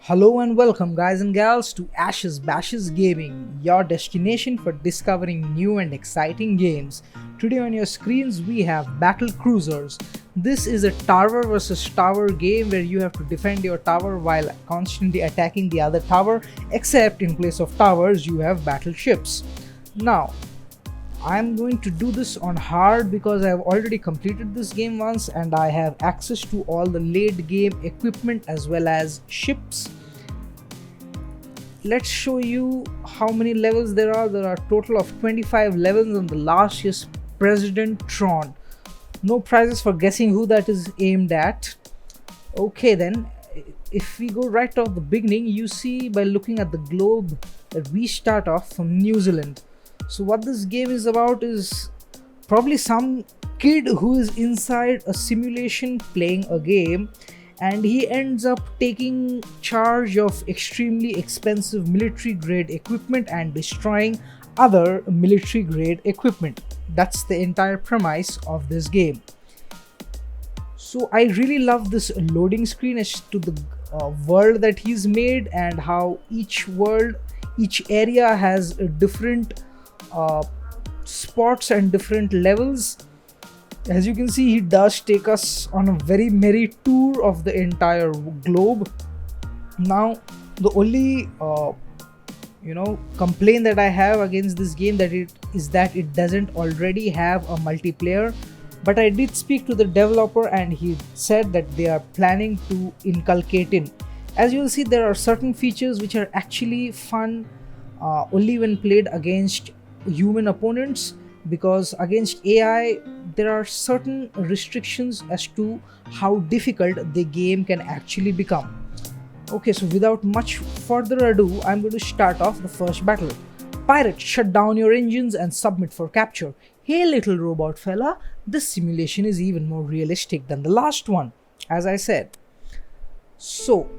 Hello and welcome guys and gals to Ashes Bashes Gaming, your destination for discovering new and exciting games. Today on your screens we have Battlecruisers. This is a tower versus tower game where you have to defend your tower while constantly attacking the other tower, except in place of towers you have battleships. Now, I'm going to do this on hard because I have already completed this game once and I have access to all the late game equipment as well as ships. Let's show you how many levels there are. There are a total of 25 levels on the last year's President Tron. No prizes for guessing who that is aimed at. Okay then, if we go right off the beginning, you see by looking at the globe that we start off from New Zealand. So what this game is about is probably some kid who is inside a simulation playing a game, and he ends up taking charge of extremely expensive military grade equipment and destroying other military grade equipment. That's the entire premise of this game. So I really love this loading screen as to the world that he's made and how each area has a different spots and different levels. As you can see, he does take us on a very merry tour of the entire globe. Now the only complaint that I have against this game that it doesn't already have a multiplayer, but I did speak to the developer and he said that they are planning to inculcate in. As you will see, there are certain features which are actually fun only when played against human opponents, because against AI there are certain restrictions as to how difficult the game can actually become. Okay, so without much further ado, I'm going to start off the first battle. Pirates, shut down your engines and submit for capture. Hey little robot fella, this simulation is even more realistic than the last one, as I said. So,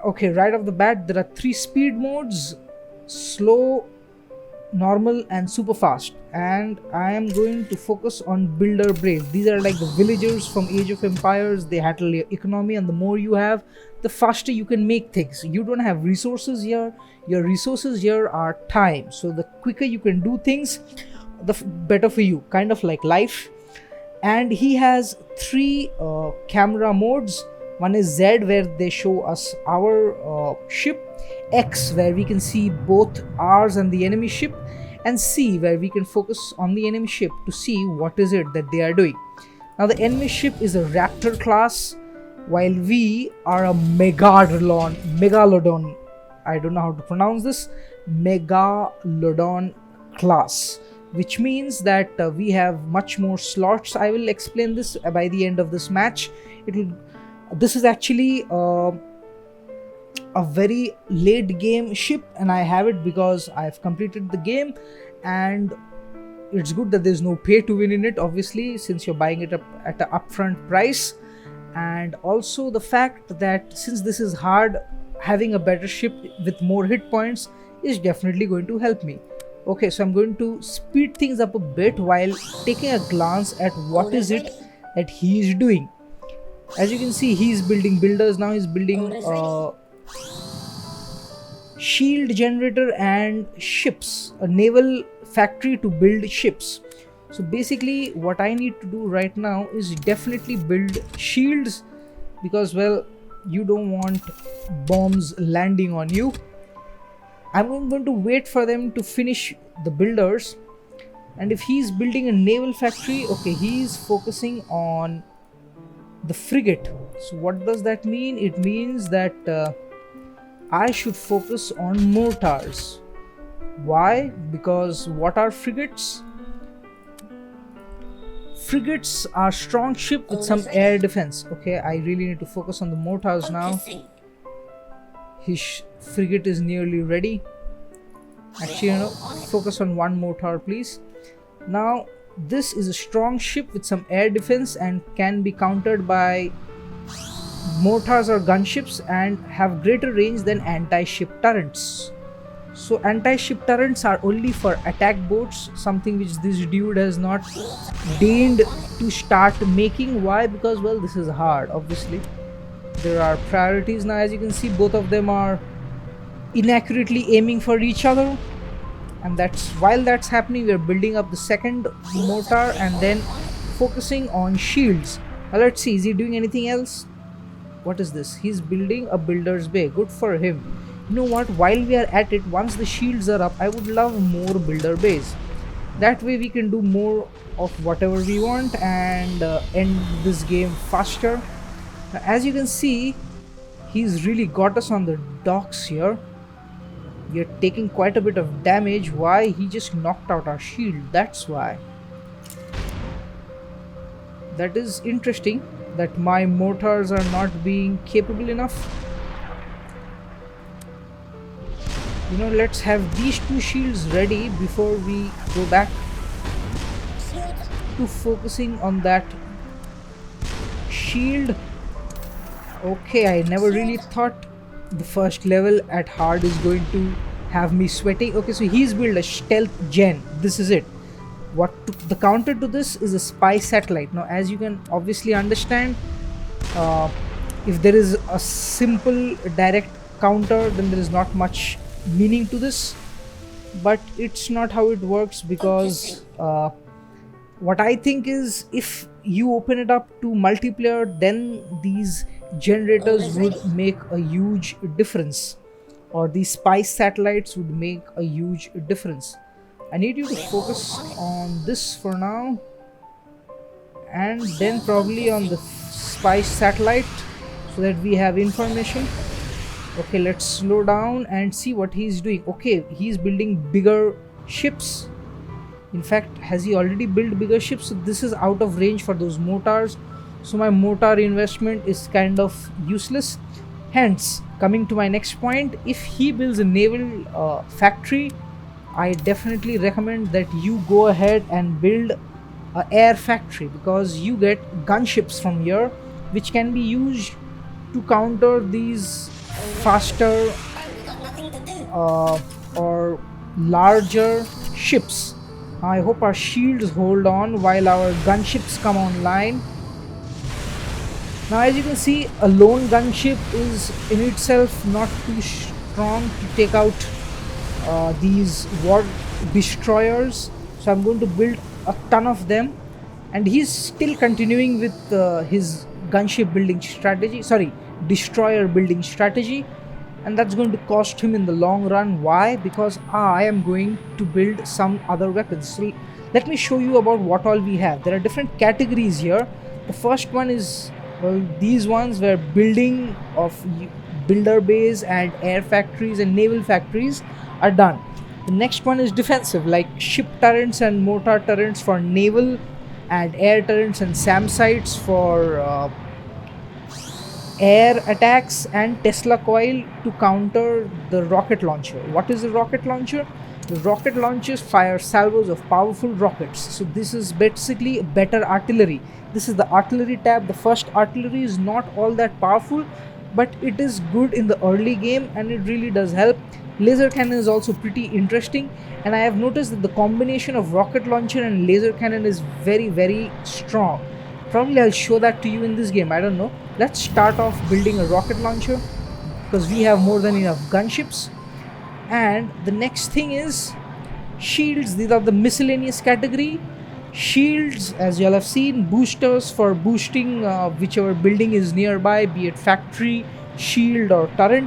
okay, right off the bat there are 3 speed modes: slow, normal and super fast, and I am going to focus on builder brave. These are like the villagers from Age of Empires. They handle your economy, and the more you have, the faster you can make things. You don't have resources here. Your resources here are time, so the quicker you can do things, the better for you, kind of like life. And he has 3 camera modes. One is Z, where they show us our ship; X, where we can see both ours and the enemy ship; and C, where we can focus on the enemy ship to see what is it that they are doing. Now the enemy ship is a Raptor class, while we are a Megalodon. I don't know how to pronounce this. Megalodon class, which means that we have much more slots. I will explain this by the end of this match. This is actually a very late game ship, and I have it because I've completed the game, and it's good that there's no pay to win in it, obviously, since you're buying it up at an upfront price. And also the fact that since this is hard, having a better ship with more hit points is definitely going to help me. Okay, so I'm going to speed things up a bit while taking a glance at what is it that he is doing. As you can see, he's building builders now. He's building shield generator and ships, a naval factory to build ships. So basically what I need to do right now is definitely build shields, because, well, you don't want bombs landing on you. I'm going to wait for them to finish the builders. And if he's building a naval factory, okay, he's focusing on the frigate. So what does that mean? It means that I should focus on mortars. Why? Because what are frigates? Frigates are strong ship with some air defense. Okay, I really need to focus on the mortars now. His frigate is nearly ready. Actually, focus on one mortar, please. Now, this is a strong ship with some air defense and can be countered by mortars or gunships and have greater range than anti-ship turrets. So anti-ship turrets are only for attack boats, something which this dude has not deigned to start making. Why? Because, well, this is hard, obviously. There are priorities now. As you can see, both of them are inaccurately aiming for each other, and that's while that's happening, we're building up the second mortar and then focusing on shields. Now let's see, is he doing anything else? What is this? He's building a builder's bay. Good for him. You know what, while we are at it, once the shields are up, I would love more builder bays. That way we can do more of whatever we want and end this game faster. Now, as you can see, he's really got us on the docks here. We are taking quite a bit of damage. Why? He just knocked out our shield, that's why. That is interesting that my mortars are not being capable enough. You know, let's have these two shields ready before we go back to focusing on that shield. Okay, I never really thought the first level at hard is going to have me sweating. Okay, so he's built a stealth gen. This is it. The counter to this is a spy satellite. Now, as you can obviously understand, if there is a simple direct counter, then there is not much meaning to this, but it's not how it works, because what I think is, if you open it up to multiplayer, then these generators would make a huge difference, or these spy satellites would make a huge difference. I need you to focus on this for now, and then probably on the spy satellite, so that we have information. Okay, let's slow down and see what he's doing. Okay, he's building bigger ships. In fact, has he already built bigger ships? So this is out of range for those mortars, so my mortar investment is kind of useless. Hence, coming to my next point, if he builds a naval factory, I definitely recommend that you go ahead and build a air factory, because you get gunships from here which can be used to counter these faster or larger ships. I hope our shields hold on while our gunships come online. Now, as you can see, a lone gunship is in itself not too strong to take out these war destroyers, so I'm going to build a ton of them. And he's still continuing with his gunship building strategy, sorry, destroyer building strategy, and that's going to cost him in the long run. Why? Because I am going to build some other weapons. So let me show you about what all we have. There are different categories here. The first one is, well, these ones where building of builder bays and air factories and naval factories are done. The next one is defensive, like ship turrets and mortar turrets for naval, and air turrets and SAM sites for air attacks, and Tesla coil to counter the rocket launcher. What is the rocket launcher? The rocket launchers fire salvos of powerful rockets. So this is basically better artillery. This is the artillery tab. The first artillery is not all that powerful, but it is good in the early game and it really does help. Laser cannon is also pretty interesting, and I have noticed that the combination of rocket launcher and laser cannon is very, very strong. Probably I'll show that to you in this game, I don't know. Let's start off building a rocket launcher, because we have more than enough gunships. And the next thing is shields. These are the miscellaneous category. Shields, as you all have seen, boosters for boosting whichever building is nearby, be it factory, shield or turret.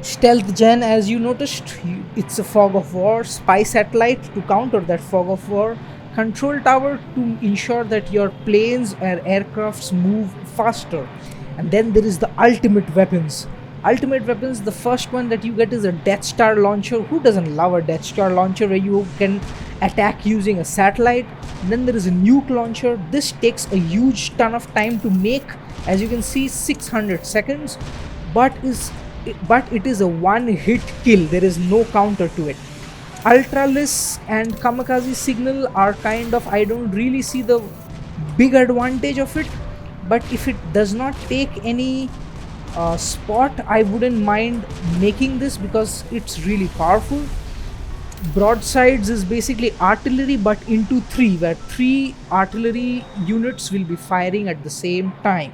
Stealth gen, as you noticed, it's a fog of war. Spy satellite to counter that fog of war. Control tower to ensure that your planes or aircrafts move faster. And then there is the ultimate weapons. Ultimate weapons, the first one that you get is a Death Star launcher. Who doesn't love a Death Star launcher where you can attack using a satellite? And then there is a nuke launcher. This takes a huge ton of time to make. As you can see, 600 seconds, but it is a one-hit kill. There is no counter to it. Ultralisk and kamikaze signal are kind of, I don't really see the big advantage of it, but if it does not take any spot, I wouldn't mind making this because it's really powerful. Broadsides is basically artillery but into 3, where 3 artillery units will be firing at the same time.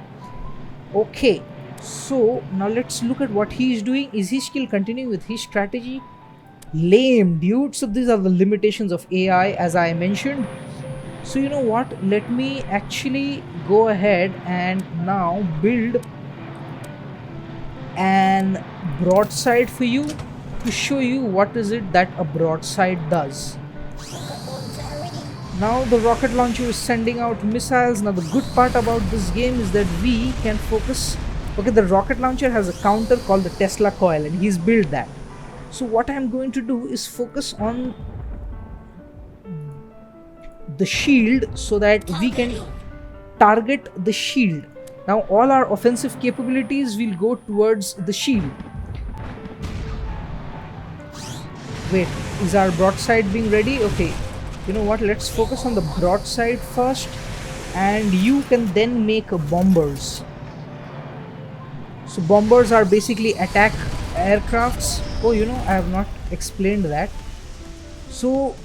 Okay, so now let's look at what he is doing. Is he still continuing with his strategy? Lame, dude. So these are the limitations of AI, as I mentioned. So you know what, let me actually go ahead and now build an broadside for you to show you what is it that a broadside does. Now the rocket launcher is sending out missiles. Now the good part about this game is that we can focus. Okay, the rocket launcher has a counter called the Tesla coil and he's built that. So what I'm going to do is focus on the shield so that we can target the shield. Now all our offensive capabilities will go towards the shield. Wait, is our broadside being ready? Okay, you know what, let's focus on the broadside first and you can then make bombers. So bombers are basically attack aircrafts. Oh, you know, I have not explained that. So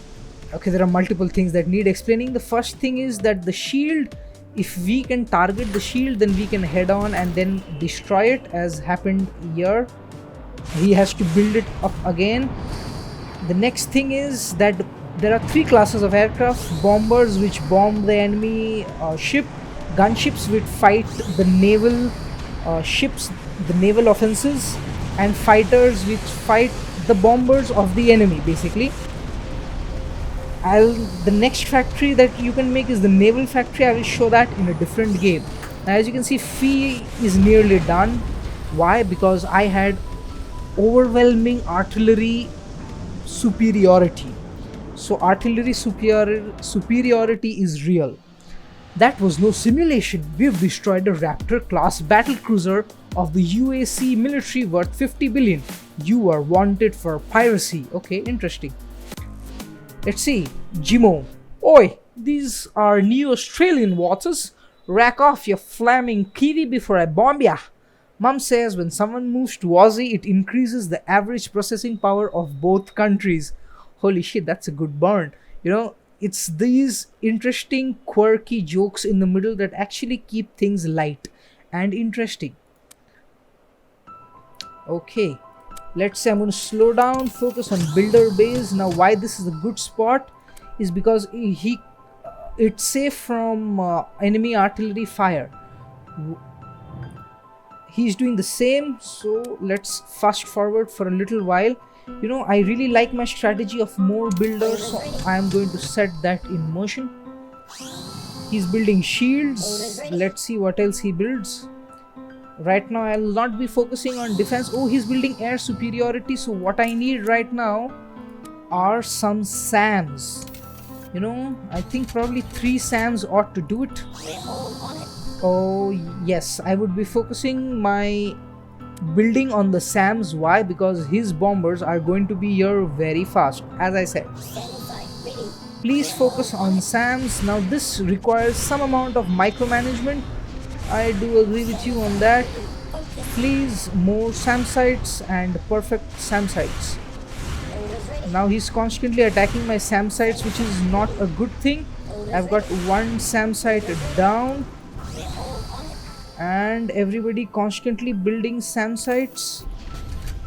okay, there are multiple things that need explaining. The first thing is that the shield, if we can target the shield, then we can head on and then destroy it, as happened here. He has to build it up again. The next thing is that there are three classes of aircraft: bombers, which bomb the enemy ship; gunships, which fight the naval ships, the naval offenses; and fighters, which fight the bombers of the enemy, basically. The next factory that you can make is the naval factory. I will show that in a different game. Now, as you can see, Fee is nearly done. Why? Because I had overwhelming artillery superiority. So artillery superiority is real. That was no simulation. We've destroyed a Raptor class battlecruiser of the UAC military worth 50 billion. You are wanted for piracy. Okay, interesting. Let's see. Jimo. Oi, these are new Australian waters. Rack off your flaming kiwi before I bomb ya. Mum says when someone moves to Aussie, it increases the average processing power of both countries. Holy shit, that's a good burn. You know, it's these interesting, quirky jokes in the middle that actually keep things light and interesting. Okay. Let's say I'm going to slow down, focus on builder base. Now why this is a good spot is because it's safe from enemy artillery fire. He's doing the same, so let's fast forward for a little while. You know, I really like my strategy of more builders, so I am going to set that in motion. He's building shields. Let's see what else he builds. Right now I'll not be focusing on defense. Oh, he's building air superiority. So what I need right now are some SAMs. You know, I think probably 3 SAMs ought to do it. Oh yes, I would be focusing my building on the SAMs. Why? Because his bombers are going to be here very fast, as I said. Please focus on SAMs. Now this requires some amount of micromanagement. I do agree with you on that. Please, more SAM sites and perfect SAM sites. Now he's constantly attacking my SAM sites, which is not a good thing. I've got one SAM site down and everybody constantly building SAM sites.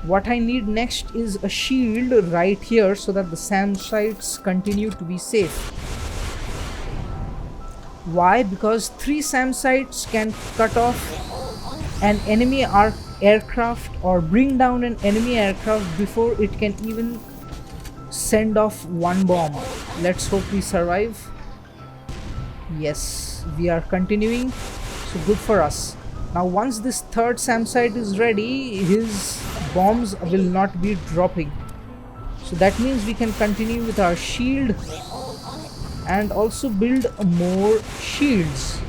What I need next is a shield right here so that the SAM sites continue to be safe. Why? Because 3 SAM sites can cut off an enemy aircraft or bring down an enemy aircraft before it can even send off one bomb. Let's hope we survive. Yes, we are continuing, so good for us. Now once this third SAM site is ready, his bombs will not be dropping, so that means we can continue with our shield and also build more shields.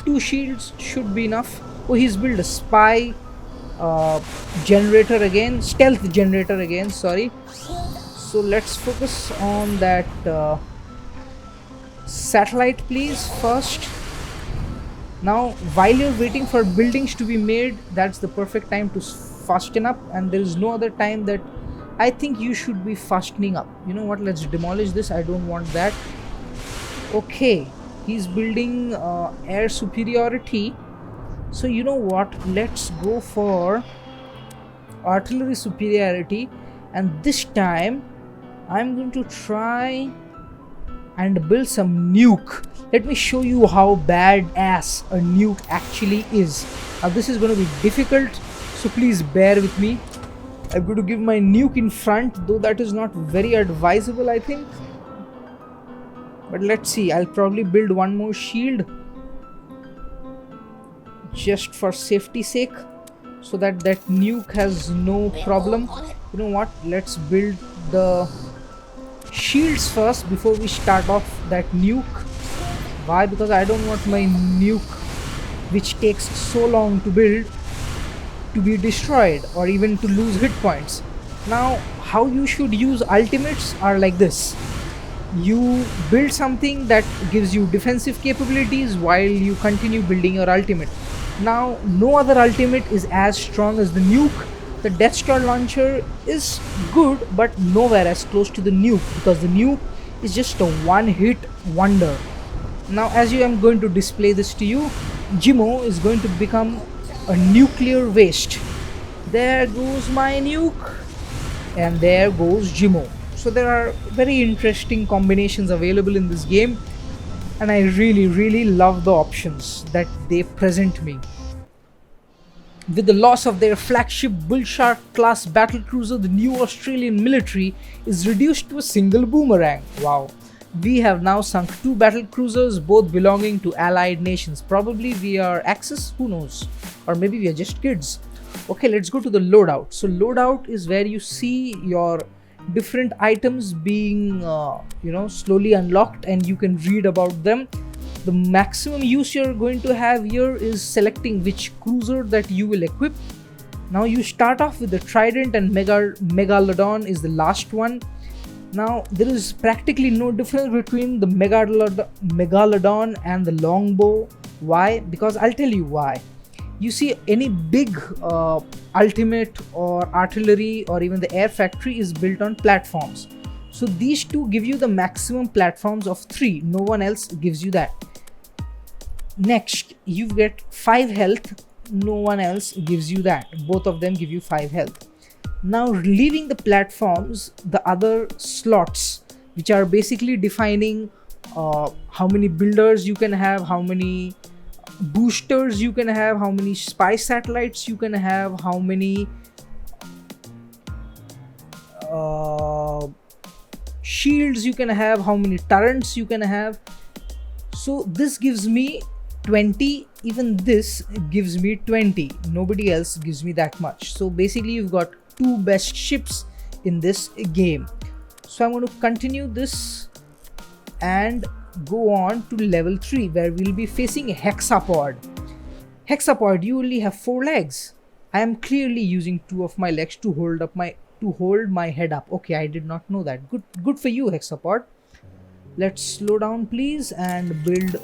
2 shields should be enough. Oh, he's built a spy generator again, stealth generator again, sorry. So let's focus on that satellite please first. Now while you're waiting for buildings to be made, that's the perfect time to fasten up, and there is no other time that I think you should be fastening up. You know what, let's demolish this. I don't want that. Okay, he's building air superiority. So you know what, let's go for artillery superiority, and this time I'm going to try and build some nuke. Let me show you how badass a nuke actually is. Now this is going to be difficult, so please bear with me. I'm going to give my nuke in front, though that is not very advisable, I think. But let's see, I'll probably build one more shield just for safety sake, so that nuke has no problem. You know what, let's build the shields first before we start off that nuke. Why? Because I don't want my nuke, which takes so long to build, to be destroyed or even to lose hit points. Now how you should use ultimates are like this: you build something that gives you defensive capabilities while you continue building your ultimate. Now no other ultimate is as strong as the nuke. The Death Star launcher is good, but nowhere as close to the nuke, because the nuke is just a one-hit wonder. Now as you am going to display this to you, Jimo is going to become a nuclear waste. There goes my nuke, and there goes Jimo. So there are very interesting combinations available in this game, and I really love the options that they present me. With the loss of their flagship Bullshark class battlecruiser, the new Australian military is reduced to a single boomerang. Wow. We have now sunk 2 battlecruisers, both belonging to allied nations. Probably we are Axis, who knows? Or maybe we are just kids. Okay, let's go to the loadout. So loadout is where you see your different items being slowly unlocked, and you can read about them. The maximum use you're going to have here is selecting which cruiser that you will equip. Now you start off with the Trident, and Megalodon is the last one. Now there is practically no difference between the Megalodon and the longbow. Why? Because I'll tell you why. You see, any big ultimate or artillery or even the air factory is built on platforms. So these two give you the maximum platforms of 3. No one else gives you that. Next, you get 5 health. No one else gives you that. Both of them give you 5 health. Now leaving the platforms, the other slots, which are basically defining how many builders you can have, how many boosters you can have, how many spy satellites you can have, how many shields you can have, how many turrets you can have. So this gives me 20, even this gives me 20. Nobody else gives me that much. So basically you've got 2 best ships in this game. So I'm going to continue this and go on to level 3, where we'll be facing a hexapod. Hexapod, you only have 4 legs. I am clearly using 2 of my legs to hold my head up. Okay, I did not know that. Good for you, hexapod. Let's slow down please and build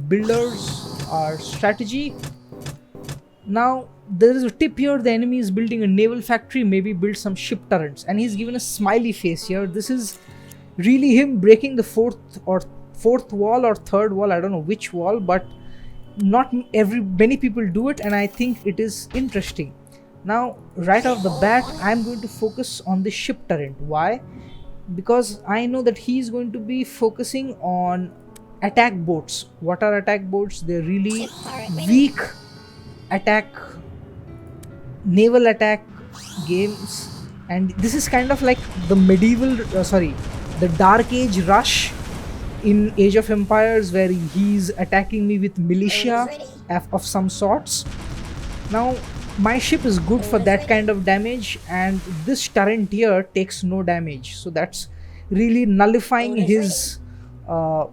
builders, our strategy. Now there is a tip here: the enemy is building a naval factory, maybe build some ship turrets, and he's given a smiley face here. This is really him breaking the fourth wall or third wall, I don't know which wall, but not many people do it, and I think it is interesting. Now right off the bat, I'm going to focus on the ship turret. Why? Because I know that he's going to be focusing on attack boats. What are attack boats? They're really weak attack, naval attack games, and this is kind of like the medieval the Dark Age rush in Age of Empires, where he's attacking me with militia of some sorts. Now my ship is good for that kind of damage, and this turret here takes no damage, so that's really nullifying his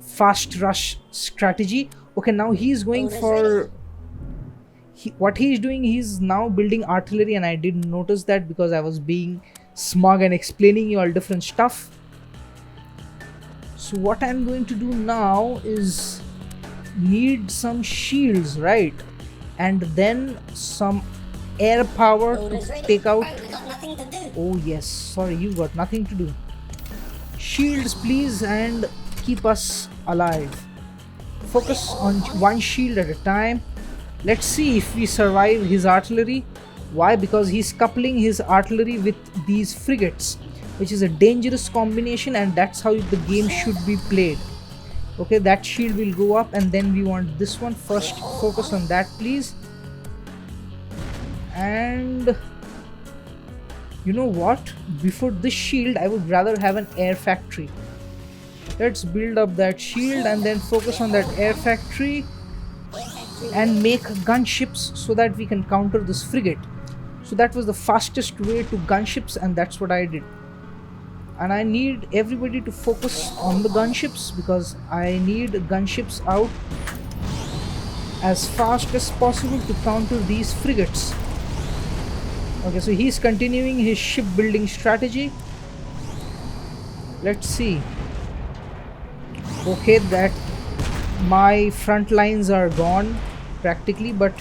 fast rush strategy. Okay, now he's going for what he's doing. He's now building artillery, and I didn't notice that because I was being smug and explaining you all different stuff. So what I'm going to do now is need some shields, right? And then some air power to take out. Oh yes, sorry, you got nothing to do. Shields please, and keep us alive. Focus on one shield at a time. Let's see if we survive his artillery. Why? Because he's coupling his artillery with these frigates, which is a dangerous combination, and that's how the game should be played. Okay, that shield will go up, and then we want this one first. Focus on that, please. And you know what? Before this shield, I would rather have an air factory. Let's build up that shield and then focus on that air factory and make gunships so that we can counter this frigate. So that was the fastest way to gunships, and that's what I did. And I need everybody to focus on the gunships because I need gunships out as fast as possible to counter these frigates. Okay, so he's continuing his shipbuilding strategy. Let's see. Okay, that my front lines are gone practically, but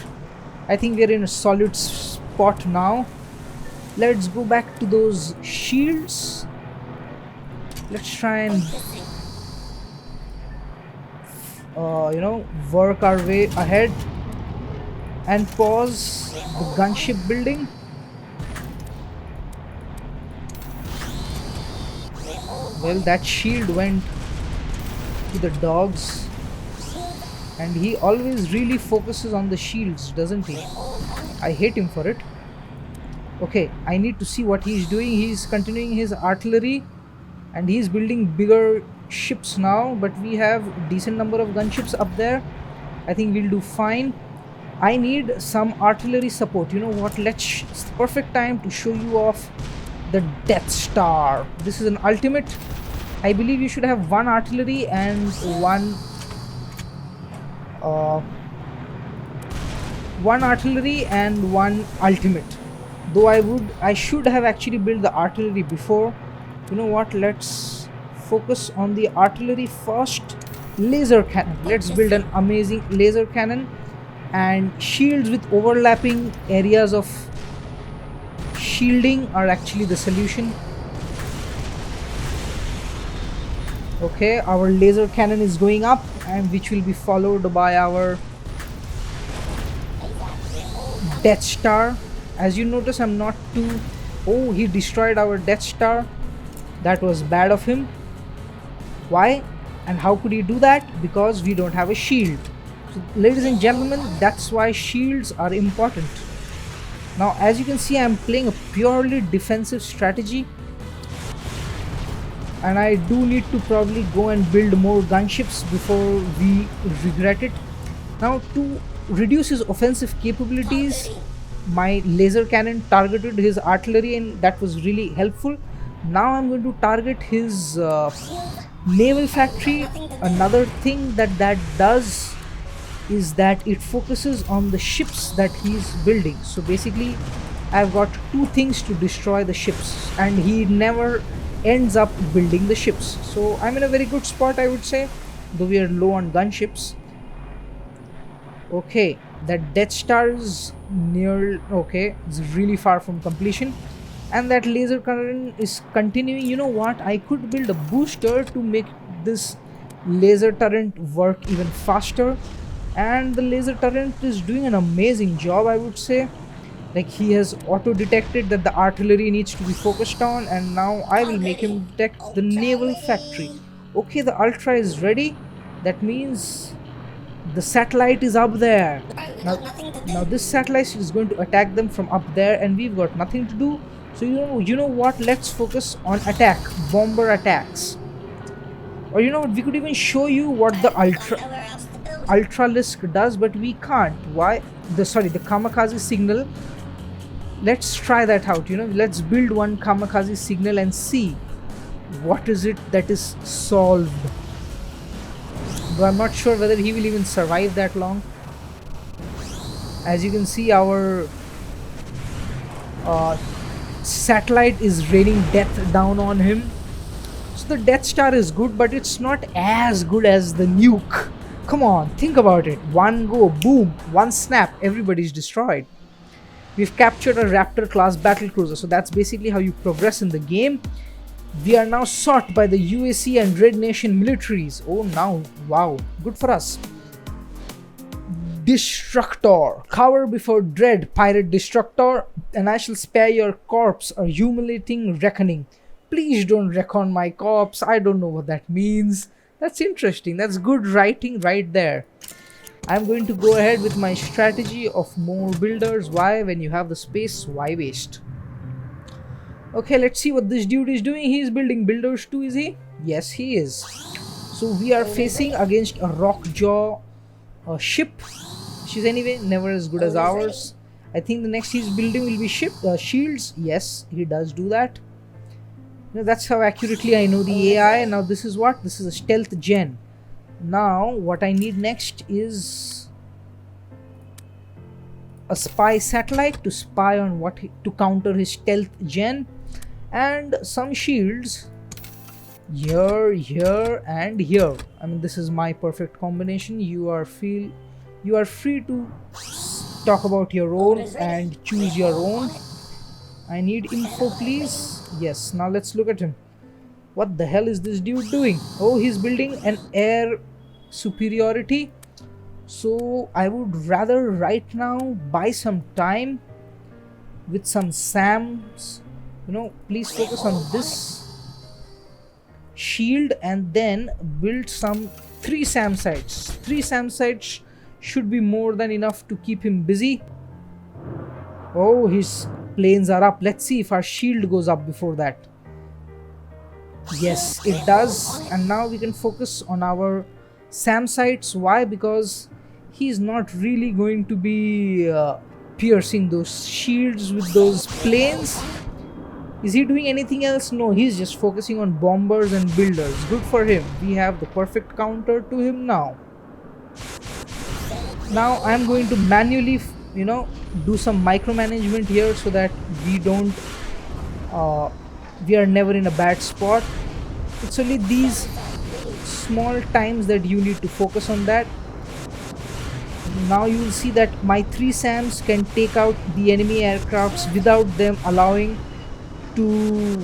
I think we're in a solid spot now. Let's go back to those shields. Let's try and work our way ahead and pause the gunship building. Well, that shield went to the dogs, and he always really focuses on the shields, doesn't he? I hate him for it. Okay, I need to see what he's doing. He's continuing his artillery and he's building bigger ships now, but we have a decent number of gunships up there. I think we'll do fine. I need some artillery support. You know what? It's the perfect time to show you off the Death Star. This is an ultimate. I believe you should have one artillery and one ultimate. Though I should have actually built the artillery before. You know what? Let's focus on the artillery first. Laser cannon. Let's build an amazing laser cannon, and shields with overlapping areas of shielding are actually the solution. Okay, our laser cannon is going up, and which will be followed by our Death Star. As you notice, I'm not too... Oh, he destroyed our Death Star. That was bad of him. Why? And how could he do that? Because we don't have a shield. So, ladies and gentlemen, that's why shields are important. Now, as you can see, I'm playing a purely defensive strategy, and I do need to probably go and build more gunships before we regret it. Now, to reduce his offensive capabilities, my laser cannon targeted his artillery, and that was really helpful. Now I'm going to target his naval factory. Another thing that does is that it focuses on the ships that he's building. So basically, I've got two things to destroy the ships, and he never ends up building the ships. So I'm in a very good spot, I would say, though we are low on gunships. Okay, that Death Star is near... Okay, it's really far from completion, and that laser cannon is continuing. You know what? I could build a booster to make this laser turret work even faster, and the laser turret is doing an amazing job, I would say. Like, he has auto detected that the artillery needs to be focused on, and now I will make him detect the naval factory. Okay, the Ultra is ready. That means the satellite is up there. Now this satellite is going to attack them from up there, and we've got nothing to do. So you know what? Let's focus on attack, bomber attacks. Or you know what? We could even show you what the Ultralisk does, but we can't. Why? The kamikaze signal. Let's try that out. Let's build one kamikaze signal and see what is it that is solved. Though I'm not sure whether he will even survive that long. As you can see, our satellite is raining death down on him. So the Death Star is good, but it's not as good as the nuke. Come on, think about it. One go, boom, one snap, everybody's destroyed. We've captured a Raptor class battlecruiser, so that's basically how you progress in the game. We are now sought by the UAC and Red Nation militaries. Oh, now, wow, good for us. Destructor. Cover before dread, pirate destructor, and I shall spare your corpse a humiliating reckoning. Please don't reckon my corpse. I don't know what that means. That's interesting. That's good writing right there. I'm going to go ahead with my strategy of more builders. Why? When you have the space, why waste? Okay, let's see what this dude is doing. He is building builders too, is he? Yes, he is. So we are facing against a rockjaw ship. She's anyway never as good as ours. I think the next he's building will be shields. Yes, he does do that. Now, that's how accurately I know the AI. Now this is what? This is a stealth gen. Now what I need next is a spy satellite to spy on to counter his stealth gen, and some shields here, here, and here. I mean, this is my perfect combination. You are free to talk about your own and choose your own. I need info, please. Yes, now let's look at him. What the hell is this dude doing? Oh, he's building an air superiority. So I would rather right now buy some time with some SAMs. You know, please focus on this shield and then build some 3 SAM sites. 3 SAM sites should be more than enough to keep him busy. Oh, his planes are up. Let's see if our shield goes up before that. Yes, it does. And now we can focus on our SAM sites. Why? Because he's not really going to be piercing those shields with those planes. Is he doing anything else? No, he's just focusing on bombers and builders. Good for him. We have the perfect counter to him now. Now I'm going to manually, you know, do some micromanagement here so that we don't, we are never in a bad spot. It's only these small times that you need to focus on that. Now you will see that my 3 SAMs can take out the enemy aircrafts without them allowing to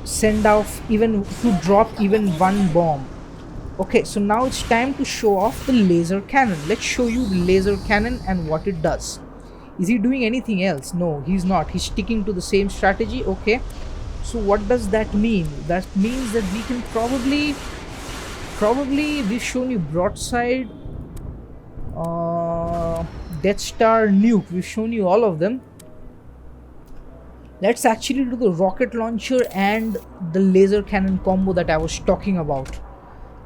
send off even to drop even one bomb. Okay, so now it's time to show off the laser cannon. Let's show you the laser cannon and what it does. Is he doing anything else? No, he's not. He's sticking to the same strategy. Okay, so what does that mean? That means that we can probably we've shown you broadside, Death Star, nuke. We've shown you all of them. Let's actually do the rocket launcher and the laser cannon combo that I was talking about.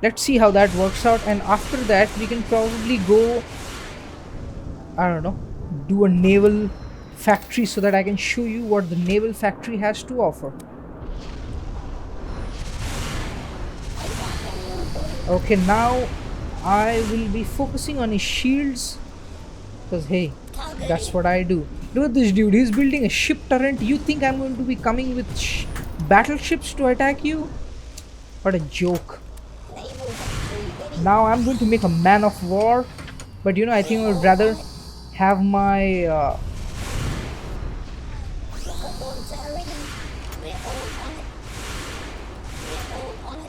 Let's see how that works out, and after that we can probably go, I don't know, do a naval factory so that I can show you what the naval factory has to offer. Okay, now I will be focusing on his shields because hey, that's what I do. Look at this dude, he's building a ship turret. You think I'm going to be coming with battleships to attack you? What a joke. Now I'm going to make a man of war, but you know, I think I would rather have my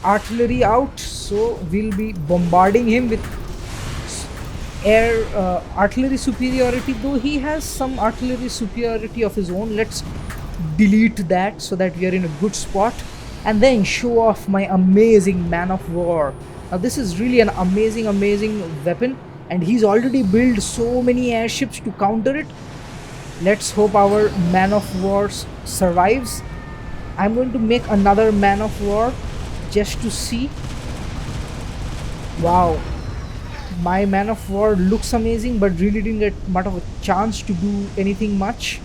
artillery out, so we'll be bombarding him with air artillery superiority. Though he has some artillery superiority of his own, let's delete that so that we are in a good spot, and then show off my amazing man of war. Now this is really an amazing weapon, and he's already built so many airships to counter it. Let's hope our man of war survives. I'm going to make another man of war just to see. Wow, my man of war looks amazing, but really didn't get much of a chance to do anything much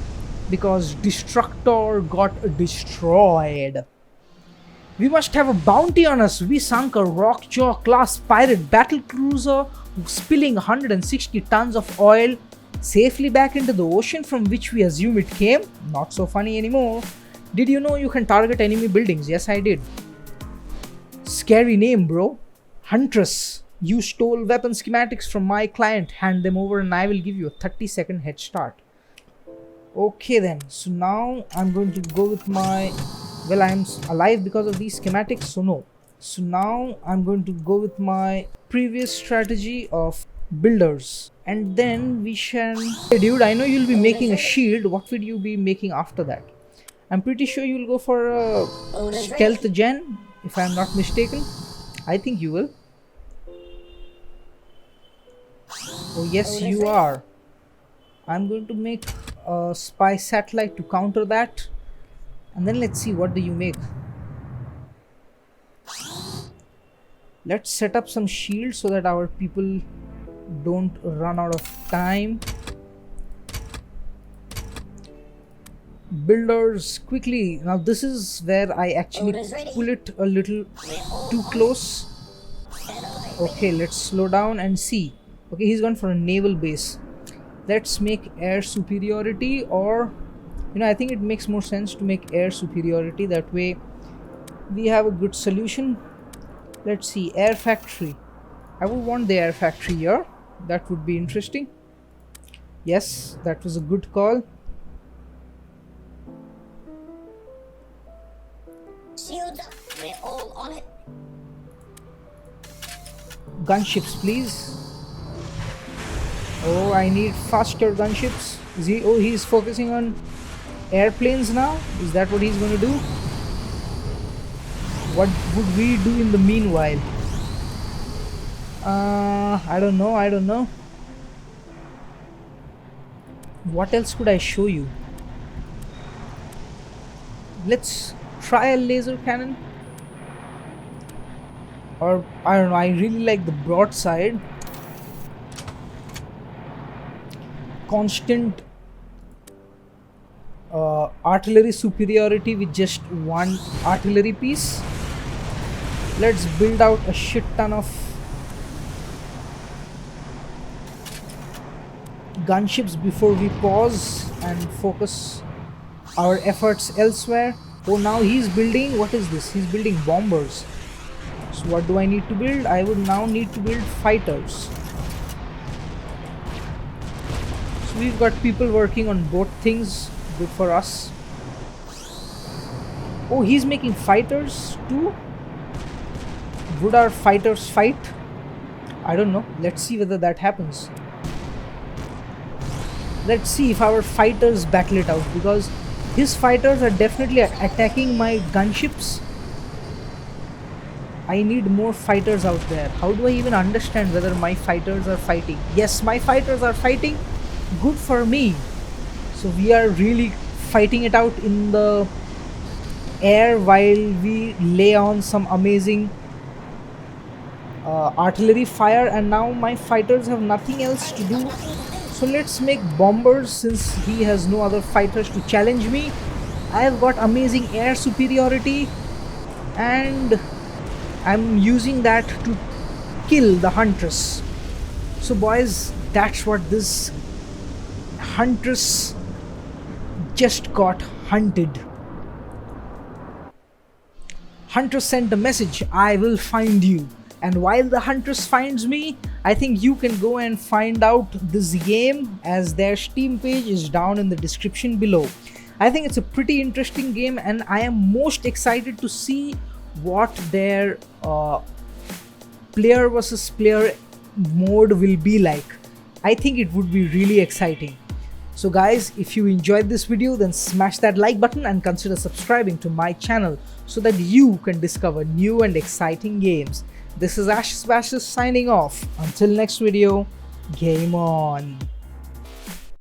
because Destructor got destroyed. We must have a bounty on us. We sunk a Rockjaw class pirate battlecruiser spilling 160 tons of oil safely back into the ocean from which we assume it came. Not so funny anymore. Did you know you can target enemy buildings? Yes, I did. Scary name, bro. Huntress. You stole weapon schematics from my client. Hand them over and I will give you a 30-second head start. Okay then. So now I'm going to go with my... Well, I'm alive because of these schematics, so no. So now I'm going to go with my previous strategy of builders, and then we shall. Hey dude, I know you'll be making a shield. What would you be making after that? I'm pretty sure you'll go for a stealth gen, if I'm not mistaken. I think you will. Oh yes, you are. I'm going to make a spy satellite to counter that, and then let's see what do you make. Let's set up some shields so that our people don't run out of time. Builders, quickly. Now this is where I actually pull it a little too close. Okay, let's slow down and see. Okay, he's gone for a naval base. Let's make air superiority, or I think it makes more sense to make air superiority. That way we have a good solution. Let's see, air factory. I would want the air factory here. That would be interesting. Yes, that was a good call. Shields up, we're all on it. Gunships, please. Oh, I need faster gunships. Is he? Oh, he's focusing on airplanes now. Is that what he's going to do? What would we do in the meanwhile? I don't know. What else could I show you? Let's try a laser cannon. Or I don't know, I really like the broadside. Constant artillery superiority with just one artillery piece. Let's build out a shit ton of gunships before we pause and focus our efforts elsewhere. Oh, now he's building, what is this? He's building bombers. So what do I need to build? I would now need to build fighters. So we've got people working on both things. Good for us. Oh, he's making fighters too? Would our fighters fight? I don't know. Let's see whether that happens. Let's see if our fighters battle it out, because his fighters are definitely attacking my gunships. I need more fighters out there. How do I even understand whether my fighters are fighting? Yes, my fighters are fighting. Good for me. So we are really fighting it out in the air while we lay on some amazing artillery fire, and now my fighters have nothing else to do. So let's make bombers, since he has no other fighters to challenge me. I have got amazing air superiority, and I'm using that to kill the huntress. So boys, that's what this huntress just got hunted. Huntress sent a message, I will find you. And while the huntress finds me, I think you can go and find out this game, as their Steam page is down in the description below. I think it's a pretty interesting game, and I am most excited to see what their player versus player mode will be like. I think it would be really exciting. So guys, if you enjoyed this video, then smash that like button and consider subscribing to my channel so that you can discover new and exciting games. This is Ashes Bashes signing off. Until next video, game on.